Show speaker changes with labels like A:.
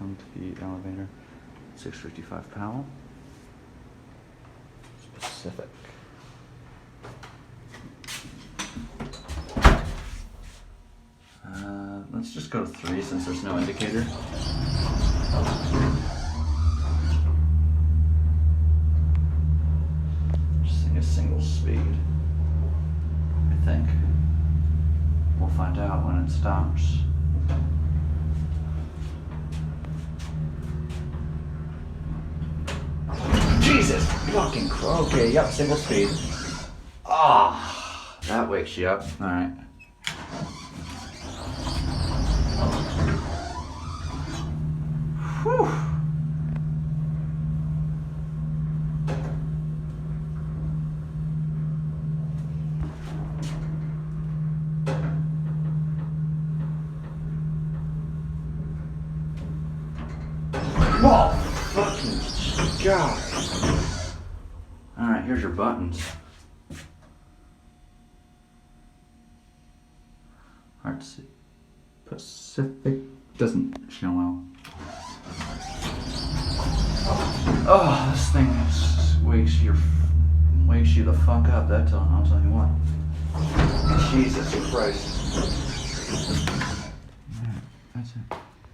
A: welcome to the elevator. 655 Powell. Specific. Let's just go to 3 since there's no indicator. Just sing a single speed, I think. We'll find out when it stops. Jesus fucking Christ. Okay, yep, single speed. Ah, that wakes you up. Alright. Whew. Oh, fucking God. Alright, here's your buttons. Hard to see. Pacific doesn't show well. Oh, this thing wakes you the fuck up. I'll tell you what. Jesus Christ.